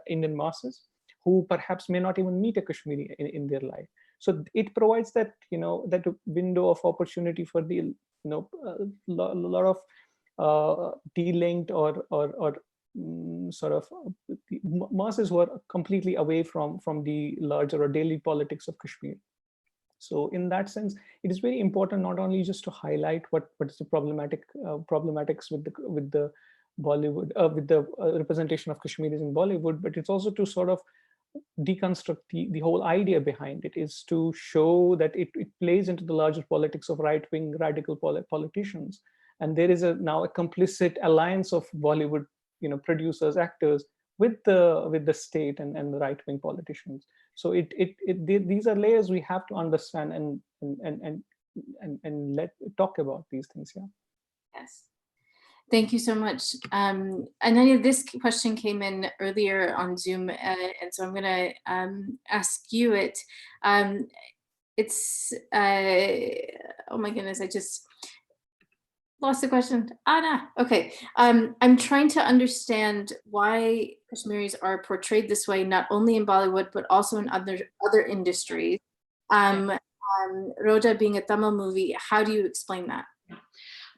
Indian masses, who perhaps may not even meet a Kashmiri in their life. So it provides that that window of opportunity for the a lot of delinked or sort of masses who are completely away from the larger or daily politics of Kashmir. So in that sense, it is very important not only just to highlight what is the problematics with the Bollywood, with the representation of Kashmiris in Bollywood, but it's also to sort of deconstruct the whole idea behind it, is to show that it plays into the larger politics of right-wing radical politicians. And there is now a complicit alliance of Bollywood producers, actors with the state and the right-wing politicians. So these are layers we have to understand and talk about these things. Yeah. Yes. Thank you so much. Ananya, this question came in earlier on Zoom, and so I'm going to ask you it. It's oh my goodness, I just lost the question. Anna. Okay. I'm trying to understand why Kashmiris are portrayed this way, not only in Bollywood, but also in other industries. Roja being a Tamil movie, how do you explain that?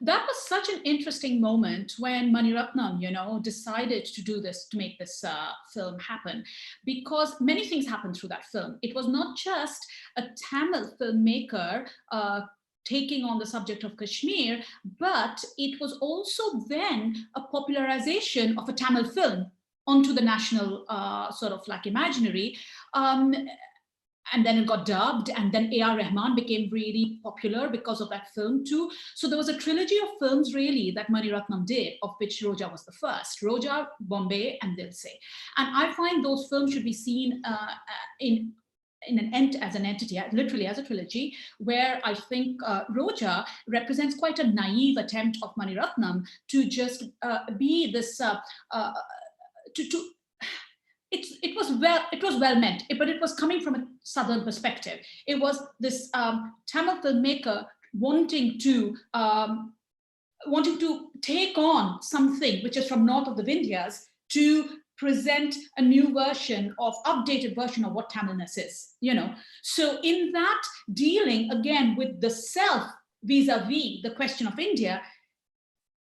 That was such an interesting moment when Mani Ratnam, decided to do this, to make this film happen, because many things happened through that film. It was not just a Tamil filmmaker taking on the subject of Kashmir, but it was also then a popularization of a Tamil film onto the national sort of like imaginary. And then it got dubbed, and then A.R. Rahman became really popular because of that film too. So there was a trilogy of films really that Mani Ratnam did, of which Roja was the first. Roja, Bombay, and Dil Se. And I find those films should be seen as an entity, literally as a trilogy, where I think Roja represents quite a naive attempt of Mani Ratnam to just be this, it was well meant, but it was coming from a southern perspective. It was this Tamil filmmaker wanting to take on something which is from north of the Vindhyas to present a new version of updated version of what Tamilness is. So in that dealing again with the self vis-a-vis the question of India,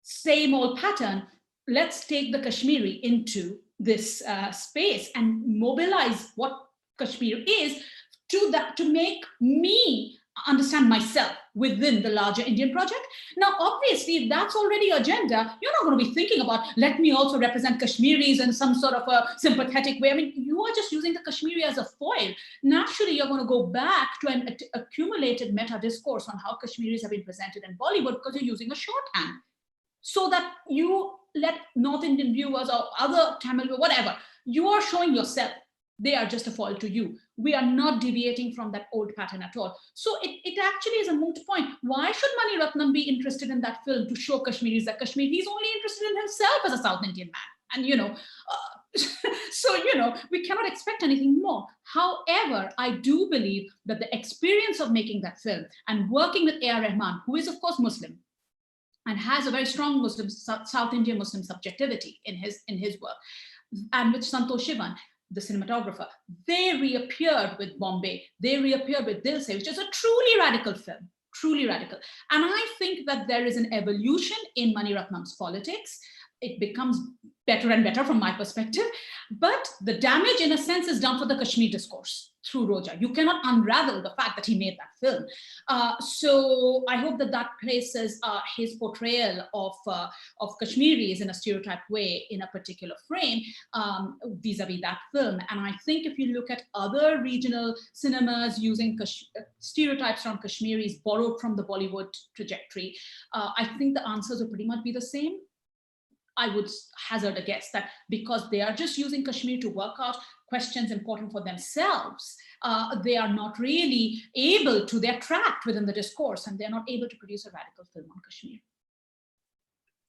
same old pattern. Let's take the Kashmiri into this space and mobilize what Kashmir is to make me understand myself within the larger Indian project. Now, obviously, if that's already your agenda, you're not going to be thinking about, let me also represent Kashmiris in some sort of a sympathetic way. I mean, you are just using the Kashmiri as a foil. Naturally, you're going to go back to an accumulated meta discourse on how Kashmiris have been presented in Bollywood because you're using a shorthand. So that you let North Indian viewers or other Tamil, whatever, you are showing yourself. They are just a foil to you. We are not deviating from that old pattern at all. So it actually is a moot point. Why should Mani Ratnam be interested in that film to show Kashmiris that Kashmir? He's only interested in himself as a South Indian man. And, so, we cannot expect anything more. However, I do believe that the experience of making that film and working with A.R. Rahman, who is, of course, Muslim, and has a very strong Muslim, South Indian Muslim subjectivity in his work, and with Santosh Shivan, the cinematographer, they reappeared with Bombay, they reappeared with Dil Se, which is a truly radical film, truly radical. And I think that there is an evolution in Mani Ratnam's politics. It becomes better and better from my perspective, but the damage in a sense is done for the Kashmir discourse through Roja. You cannot unravel the fact that he made that film. So I hope that places his portrayal of Kashmiris in a stereotyped way in a particular frame vis-a-vis that film. And I think if you look at other regional cinemas using stereotypes from Kashmiris borrowed from the Bollywood trajectory, I think the answers will pretty much be the same. I would hazard a guess that because they are just using Kashmir to work out questions important for themselves, they are not really able to, they're trapped within the discourse and they're not able to produce a radical film on Kashmir.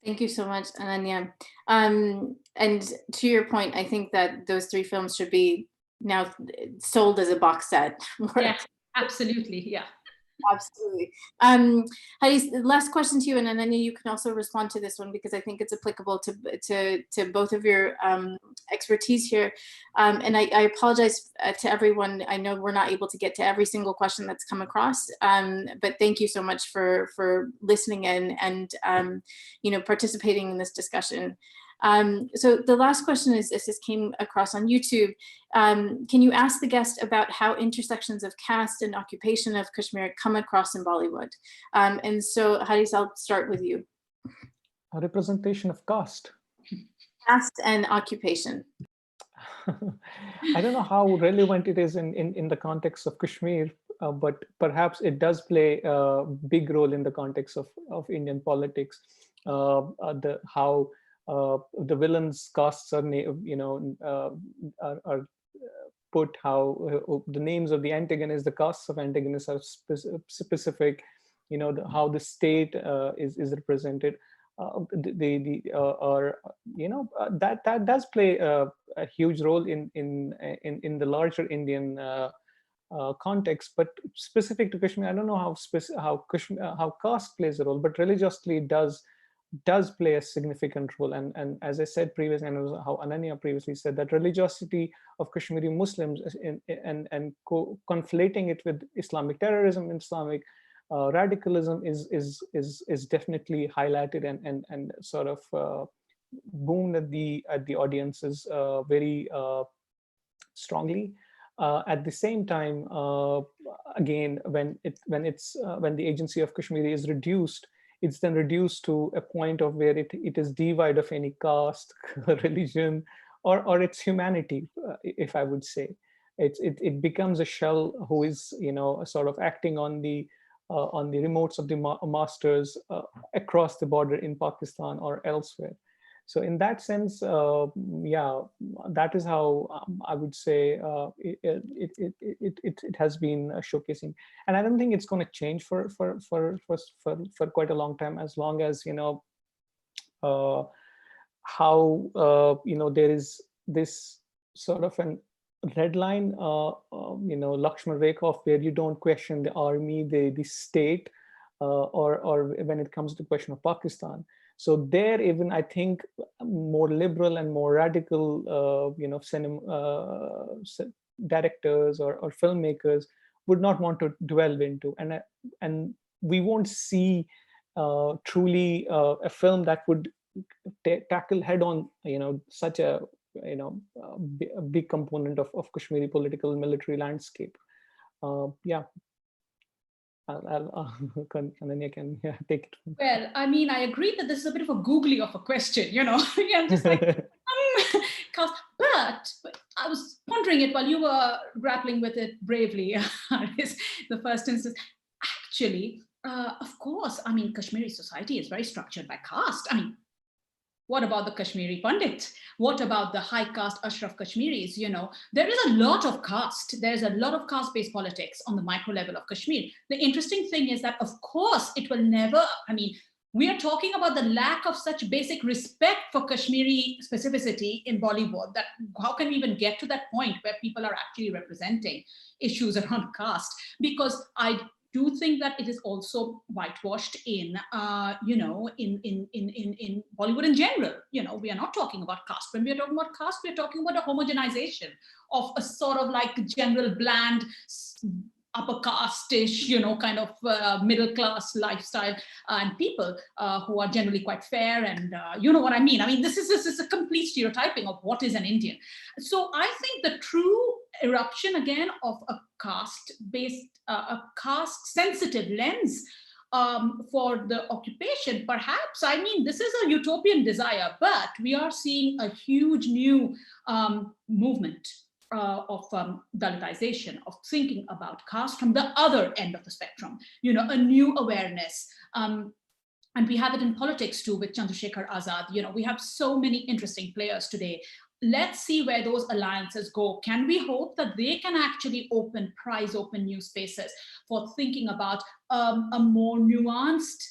Thank you so much, Ananya. And to your point, I think that those 3 films should be now sold as a box set. Yeah, absolutely, yeah. Absolutely. Hadis, last question to you, and Ananya, you can also respond to this one because I think it's applicable to both of your expertise here. And I apologize to everyone. I know we're not able to get to every single question that's come across, but thank you so much for listening in and participating in this discussion. So the last question is, this came across on YouTube. Can you ask the guest about how intersections of caste and occupation of Kashmir come across in Bollywood? And so Hadis, I'll start with you. A representation of caste. Caste and occupation. I don't know how relevant it is in the context of Kashmir, but perhaps it does play a big role in the context of Indian politics. How the villains' castes are, are put, how the names of the antagonists, the castes of antagonists are specific. How the state is represented. That does play a huge role in the larger Indian context, but specific to Kashmir, I don't know how caste plays a role, but religiosity does play a significant role. And as I said previously, and it was how Ananya previously said, that religiosity of Kashmiri Muslims and conflating it with Islamic terrorism, Islamic radicalism is definitely highlighted and sort of boomed at the audiences very strongly. At the same time, again, when the agency of Kashmiri is reduced, it's then reduced to a point of where it is devoid of any caste, religion, or its humanity, if I would say. It becomes a shell who is, sort of acting on the remotes of the masters across the border in Pakistan or elsewhere. So in that sense, yeah, that is how I would say it has been showcasing, and I don't think it's going to change for quite a long time, as long as how there is this sort of an red line, Lakshman Rekha, of where you don't question the army, the state, or when it comes to the question of Pakistan. So there, even I think more liberal and more radical, cinema directors or filmmakers would not want to delve into, and we won't see truly a film that would tackle head on, such a a big component of Kashmiri political military landscape. Yeah. Ananya can take it. Well, I mean, I agree that this is a bit of a googly of a question, Yeah, I'm just like, but I was pondering it while you were grappling with it bravely, the first instance. Actually, of course, I mean, Kashmiri society is very structured by caste. I mean, what about the Kashmiri Pandit? What about the high caste Ashraf Kashmiris? There is a lot of caste. There's a lot of caste-based politics on the micro level of Kashmir. The interesting thing is that, of course, it will never, I mean, we are talking about the lack of such basic respect for Kashmiri specificity in Bollywood, that how can we even get to that point where people are actually representing issues around caste? Because I do think that it is also whitewashed in Bollywood in general. We are not talking about caste. When we are talking about caste, we are talking about a homogenization of a sort of like general bland upper caste-ish, kind of middle class lifestyle, and people who are generally quite fair, and you know what I mean. I mean, this is a complete stereotyping of what is an Indian. So I think the true eruption again of a caste-based, a caste-sensitive lens for the occupation, perhaps, I mean, this is a utopian desire, but we are seeing a huge new movement of Dalitization, of thinking about caste from the other end of the spectrum, a new awareness. And we have it in politics too with Chandrasekhar Azad. We have so many interesting players today. Let's see where those alliances go. Can we hope that they can actually prize open new spaces for thinking about a more nuanced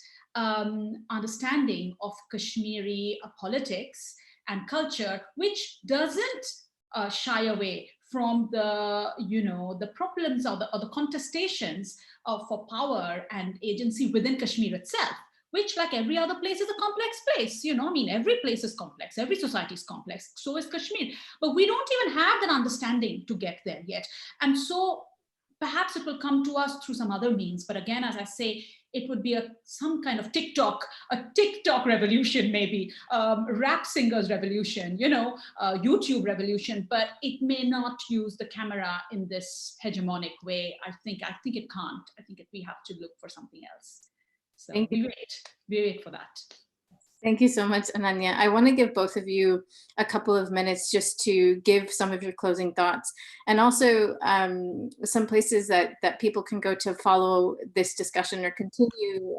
understanding of Kashmiri politics and culture, which doesn't shy away from the problems or the contestations for power and agency within Kashmir itself, which, like every other place, is a complex place. I mean, every place is complex, every society is complex, so is Kashmir. But we don't even have that understanding to get there yet. And so perhaps it will come to us through some other means. But again, as I say, it would be some kind of TikTok revolution, maybe, rap singers revolution, YouTube revolution, but it may not use the camera in this hegemonic way. I think it can't. I think we have to look for something else. So we wait for that. Thank you so much, Ananya. I want to give both of you a couple of minutes just to give some of your closing thoughts, and also some places that people can go to follow this discussion or continue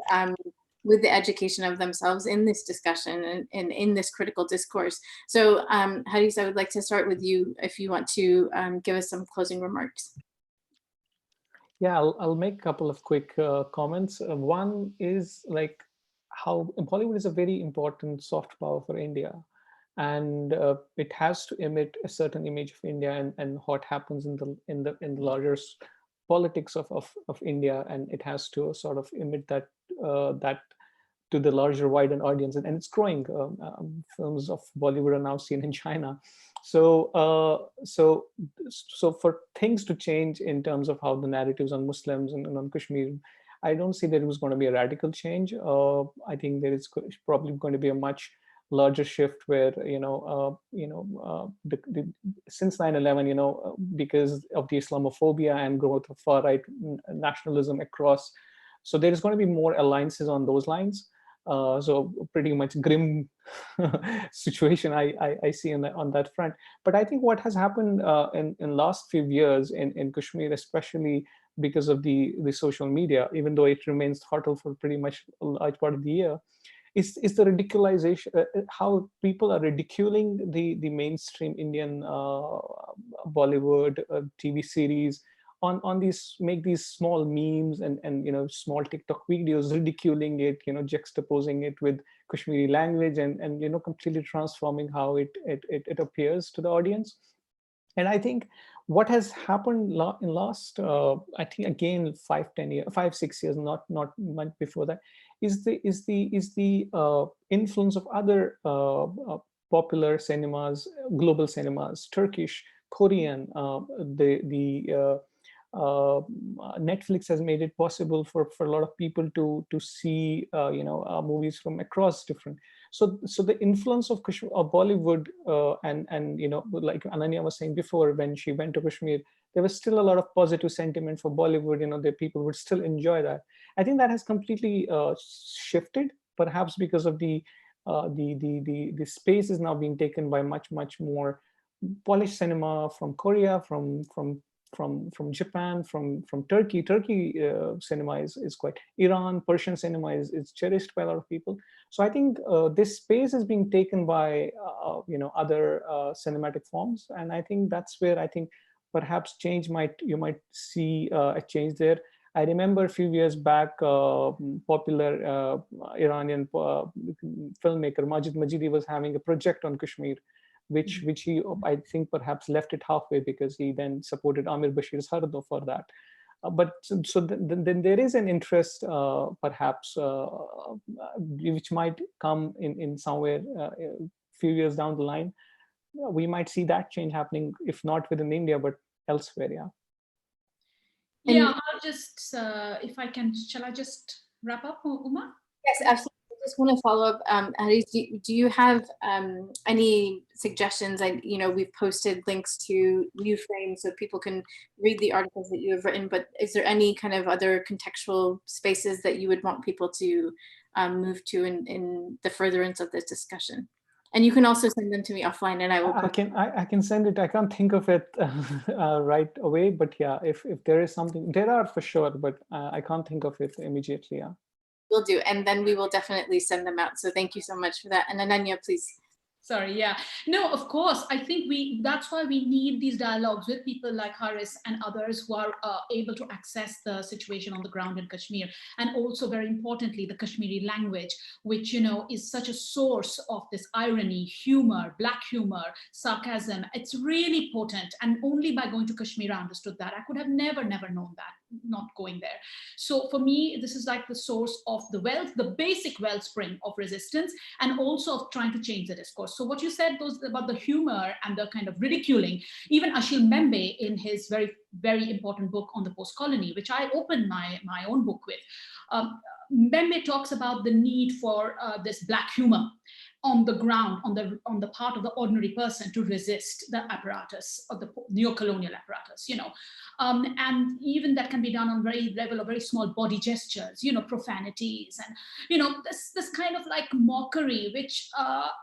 with the education of themselves in this discussion and in this critical discourse. So Haris, I would like to start with you if you want to give us some closing remarks. Yeah, I'll make a couple of quick comments. One is like how Bollywood is a very important soft power for India, and it has to emit a certain image of India and what happens in the larger politics of India, and it has to sort of emit that that to the larger, wider audience, and it's growing. Films of Bollywood are now seen in China, so so for things to change in terms of how the narratives on Muslims and on Kashmir, I don't see that it was going to be a radical change. I think there is probably going to be a much larger shift where since 9/11, because of the Islamophobia and growth of far right nationalism across, so there is going to be more alliances on those lines. So pretty much grim situation I see on that front. But I think what has happened in last few years in Kashmir, especially because of the social media, even though it remains fertile for pretty much a large part of the year, is the ridiculization, how people are ridiculing the mainstream Indian Bollywood TV series on these, make these small memes and small TikTok videos ridiculing it, juxtaposing it with Kashmiri language and completely transforming how it appears to the audience. And I think what has happened in last, I think again 5-10 years, 5-6 years, not much before that, is the influence of other popular cinemas, global cinemas, Turkish, Korean, Netflix has made it possible for a lot of people to see movies from across different. So the influence of Bollywood and like Ananya was saying before, when she went to Kashmir, there was still a lot of positive sentiment for Bollywood. The people would still enjoy that. I think that has completely shifted, perhaps because of the space is now being taken by much more polished cinema from Korea, from Japan, from Turkey. Turkey cinema is quite, Iran, Persian cinema is cherished by a lot of people. So I think this space is being taken by other cinematic forms, and I think that's where I think perhaps you might see a change there. I remember a few years back, popular Iranian filmmaker Majid Majidi was having a project on Kashmir, which he, I think, perhaps left it halfway because he then supported Amir Bashir's Hardo for that. But then there is an interest, perhaps, which might come in somewhere a few years down the line. We might see that change happening, if not within India, but elsewhere. Yeah. Yeah, I'll just, if I can, shall I just wrap up, Uma? Yes, absolutely. I just want to follow up. Haris, do you have any suggestions? We've posted links to Newframe so people can read the articles that you have written, but is there any kind of other contextual spaces that you would want people to move to in the furtherance of this discussion? And you can also send them to me offline, and I will. I can send it. I can't think of it right away, but yeah, if there is something, there are for sure, but I can't think of it immediately. Yeah. Will do, and then we will definitely send them out. So thank you so much for that. And Ananya, please. Sorry, yeah. No, of course. I think that's why we need these dialogues with people like Haris and others who are able to access the situation on the ground in Kashmir. And also, very importantly, the Kashmiri language, which, is such a source of this irony, humor, black humor, sarcasm. It's really potent. And only by going to Kashmir, I understood that. I could have never known that, not going there. So for me, this is like the source of the wealth, the basic wellspring of resistance, and also of trying to change the discourse. So what you said was about the humor and the kind of ridiculing, even Achille Mbembe in his very, very important book on the post-colony, which I opened my own book with, Mbembe talks about the need for this black humor on the ground, on the part of the ordinary person to resist the apparatus of the neo-colonial apparatus, and even that can be done on very level of very small body gestures, profanities, and this kind of like mockery, which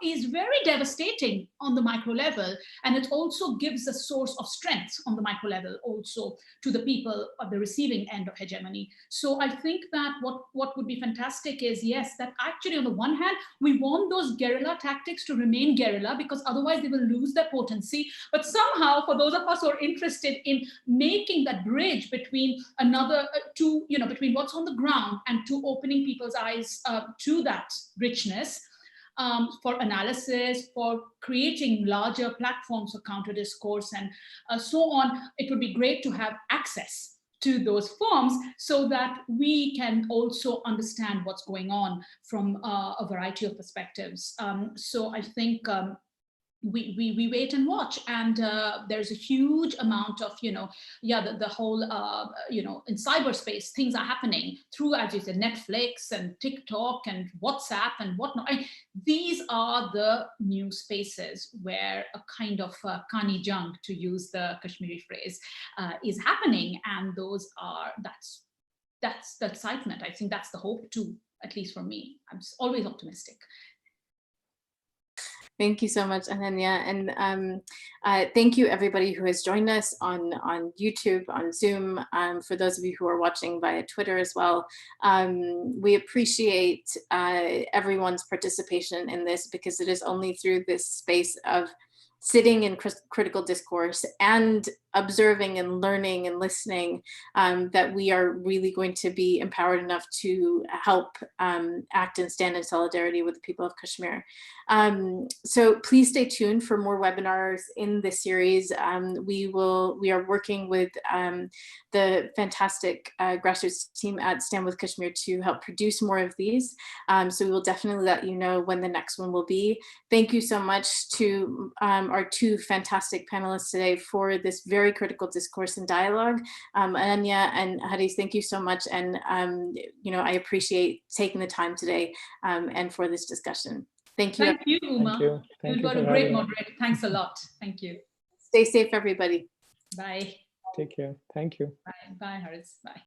is very devastating on the micro level, and it also gives a source of strength on the micro level also to the people of the receiving end of hegemony. So I think that what would be fantastic is, yes, that actually on the one hand we want those guerrilla tactics to remain guerrilla, because otherwise they will lose their potency. But somehow, for those of us who are interested in making that bridge between between what's on the ground and to opening people's eyes to that richness, for analysis, for creating larger platforms for counter discourse and so on, it would be great to have access to those forms so that we can also understand what's going on from a variety of perspectives. So I think we wait and watch, and there's a huge amount of the whole in cyberspace things are happening through, as you said, Netflix and TikTok and WhatsApp and whatnot. These are the new spaces where a kind of kani jung, to use the Kashmiri phrase, is happening, and that's the excitement. I think that's the hope too, at least for me. I'm always optimistic. Thank you so much, Ananya. And thank you everybody who has joined us on YouTube, on Zoom, for those of you who are watching via Twitter as well. We appreciate everyone's participation in this, because it is only through this space of sitting in critical discourse and observing and learning and listening that we are really going to be empowered enough to help act and stand in solidarity with the people of Kashmir. So please stay tuned for more webinars in this series. We are working with the fantastic grassroots team at Stand With Kashmir to help produce more of these. So we will definitely let you know when the next one will be. Thank you so much to our two fantastic panelists today for this very critical discourse and dialogue. Ananya and Haris, thank you so much. And I appreciate taking the time today and for this discussion. Thank you. Thank you, Uma. Thank you. You were a great moderator. Thanks a lot. Thank you. Stay safe, everybody. Bye. Take care. Thank you. Bye. Bye, Haris. Bye.